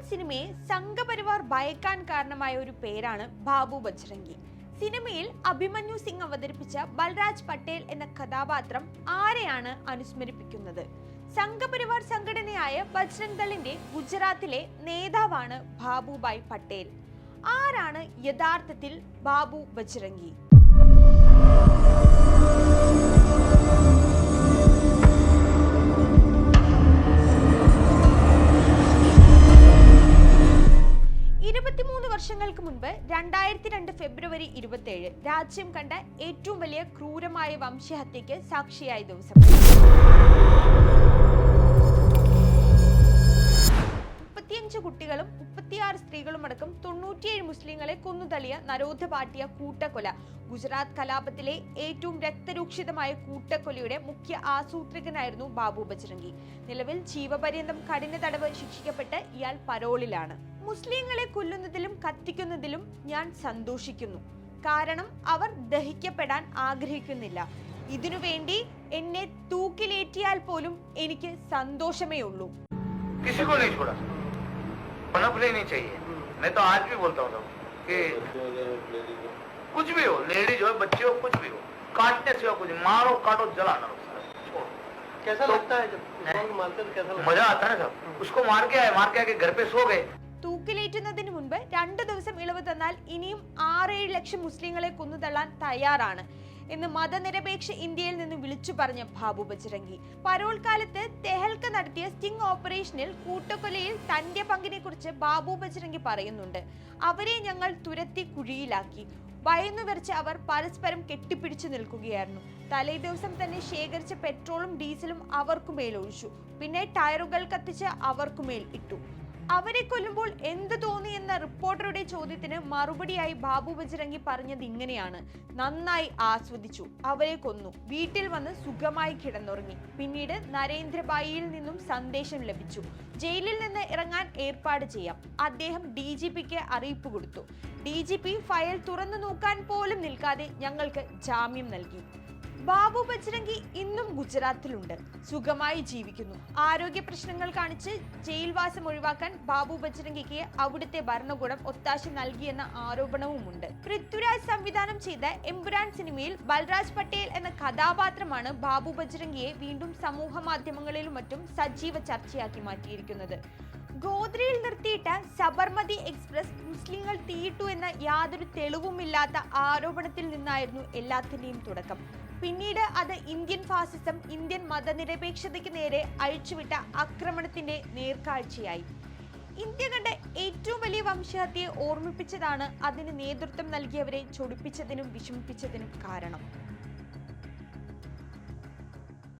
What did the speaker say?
സിനിമയെ സംഘപരിവാർ ഭയക്കാൻ കാരണമായ ഒരു പേരാണ് ബാബു ബജ്രംഗി. സിനിമയിൽ അഭിമന്യു സിംഗ് അവതരിപ്പിച്ച ബൽരാജ് പട്ടേൽ എന്ന കഥാപാത്രം ആരെയാണ് അനുസ്മരിപ്പിക്കുന്നത്? സംഘപരിവാർ സംഘടനയായ ബജ്രംഗ് ദളിന്റെ ഗുജറാത്തിലെ നേതാവാണ് ബാബുഭായ് പട്ടേൽ. ആരാണ് യഥാർത്ഥത്തിൽ ബാബു ബജ്രംഗി? വർഷങ്ങൾക്ക് മുൻപ് 2002 ഫെബ്രുവരി 27 രാജ്യം കണ്ട ഏറ്റവും വലിയ ക്രൂരമായ വംശഹത്യക്ക് സാക്ഷിയായ ദിവസം. 35 കുട്ടികളും 36 സ്ത്രീകളും അടക്കം 97 മുസ്ലിങ്ങളെ കൊന്നുതള്ളിയ നരോധപാട്ടിയ കൂട്ടക്കൊല ഗുജറാത്ത് കലാപത്തിലെ ഏറ്റവും രക്തരൂക്ഷിതമായ കൂട്ടക്കൊലയുടെ മുഖ്യ ആസൂത്രകനായിരുന്നു ബാബു ബജ്രംഗി. നിലവിൽ ജീവപര്യന്തം കഠിന തടവ് ശിക്ഷിക്കപ്പെട്ട് ഇയാൾ പരോളിലാണ്. മുസ്ലിങ്ങളെ കൊല്ലുന്നതിലും കത്തിക്കുന്നതിലും ഞാൻ സന്തോഷിക്കുന്നു, കാരണം അവർ ദഹിക്കപ്പെടാൻ ആഗ്രഹിക്കുന്നില്ല. ഇതിനുവേണ്ടി എന്നെ തൂക്കിലേറ്റിയാൽ പോലും എനിക്ക് സന്തോഷമേ ഉള്ളൂ. कुछ भी हो, लेडीज हो, बच्चे हो, कुछ भी हो, काटने से कुछ मारो, काटो, जलाना। कैसा लगता है जब मारते हैं? कैसा मजा आता है ना सब। उसको मार के आके घर पे सो गए. തൂക്കിലേറ്റുന്നതിന് മുൻപ് 2 ദിവസം ഇളവ് തന്നാൽ ഇനിയും 6-7 ലക്ഷം മുസ്ലിങ്ങളെ കൊന്നുതള്ളാൻ തയ്യാറാണ് എന്ന് മതനിരപേക്ഷ ഇന്ത്യയിൽ നിന്ന് വിളിച്ചു പറഞ്ഞ ബാബു ബജ്രംഗി. പരോൾ കാലത്ത് തെഹൽക്ക നടത്തിയ സ്റ്റിംഗ് ഓപ്പറേഷനിൽ കൂട്ടക്കൊലയിൽ തന്റെ പങ്കിനെ കുറിച്ച് ബാബു ബജ്രംഗി പറയുന്നുണ്ട്. അവരെ ഞങ്ങൾ തുരത്തി കുഴിയിലാക്കി. ഭയന്നു വിറച്ച് അവർ പരസ്പരം കെട്ടിപ്പിടിച്ചു നിൽക്കുകയായിരുന്നു. തലേ ദിവസം തന്നെ ശേഖരിച്ച പെട്രോളും ഡീസലും അവർക്കുമേൽ ഒഴിച്ചു. പിന്നെ ടയറുകൾ കത്തിച്ച് അവർക്കുമേൽ ഇട്ടു. അവരെ കൊല്ലുമ്പോൾ എന്ത് തോന്നി എന്ന റിപ്പോർട്ടറുടെ ചോദ്യത്തിന് മറുപടിയായി ബാബു ബജ്രംഗി പറഞ്ഞത് ഇങ്ങനെയാണ്: നന്നായി ആസ്വദിച്ചു, അവരെ കൊന്നു, വീട്ടിൽ വന്ന് സുഖമായി കിടന്നുറങ്ങി. പിന്നീട് നരേന്ദ്രഭായിയിൽ നിന്നും സന്ദേശം ലഭിച്ചു, ജയിലിൽ നിന്ന് ഇറങ്ങാൻ ഏർപ്പാട് ചെയ്യാം. അദ്ദേഹം DGPക്ക് അറിയിപ്പ് കൊടുത്തു. DGP ഫയൽ തുറന്നു നോക്കാൻ പോലും നിൽക്കാതെ ഞങ്ങൾക്ക് ജാമ്യം നൽകി. ബാബു ബജ്രംഗി ഇന്നും ഗുജറാത്തിലുണ്ട്, സുഖമായി ജീവിക്കുന്നു. ആരോഗ്യ പ്രശ്നങ്ങൾ കാണിച്ച് ജയിൽവാസം ഒഴിവാക്കാൻ ബാബു ബജ്രംഗിക്ക് അവിടുത്തെ ഭരണകൂടം ഒത്താശ നൽകിയെന്ന ആരോപണവുമുണ്ട്. പൃഥ്വിരാജ് സംവിധാനം ചെയ്ത എമ്പുരാൻ സിനിമയിൽ ബൽരാജ് പട്ടേൽ എന്ന കഥാപാത്രമാണ് ബാബു ബജ്രംഗിയെ വീണ്ടും സമൂഹ മാധ്യമങ്ങളിലും മറ്റും സജീവ ചർച്ചയാക്കി മാറ്റിയിരിക്കുന്നത്. ഗോദ്രയിൽ നിർത്തിയിട്ട സബർമതി എക്സ്പ്രസ് മുസ്ലിങ്ങൾ തീയിട്ടു എന്ന യാതൊരു തെളിവുമില്ലാത്ത ആരോപണത്തിൽ നിന്നായിരുന്നു എല്ലാത്തിന്റെയും തുടക്കം. പിന്നീട് അത് ഇന്ത്യൻ ഫാസിസം, ഇന്ത്യൻ മതനിരപേക്ഷതയ്ക്ക് നേരെ അഴിച്ചുവിട്ട ആക്രമണത്തിന്റെ നേർക്കാഴ്ചയായി. ഇന്ത്യ കണ്ട ഏറ്റവും വലിയ വംശഹത്യയെ ഓർമ്മിപ്പിച്ചതാണ് അതിന് നേതൃത്വം നൽകിയവരെ ചൊടിപ്പിച്ചതിനും വിഷമിപ്പിച്ചതിനും കാരണം.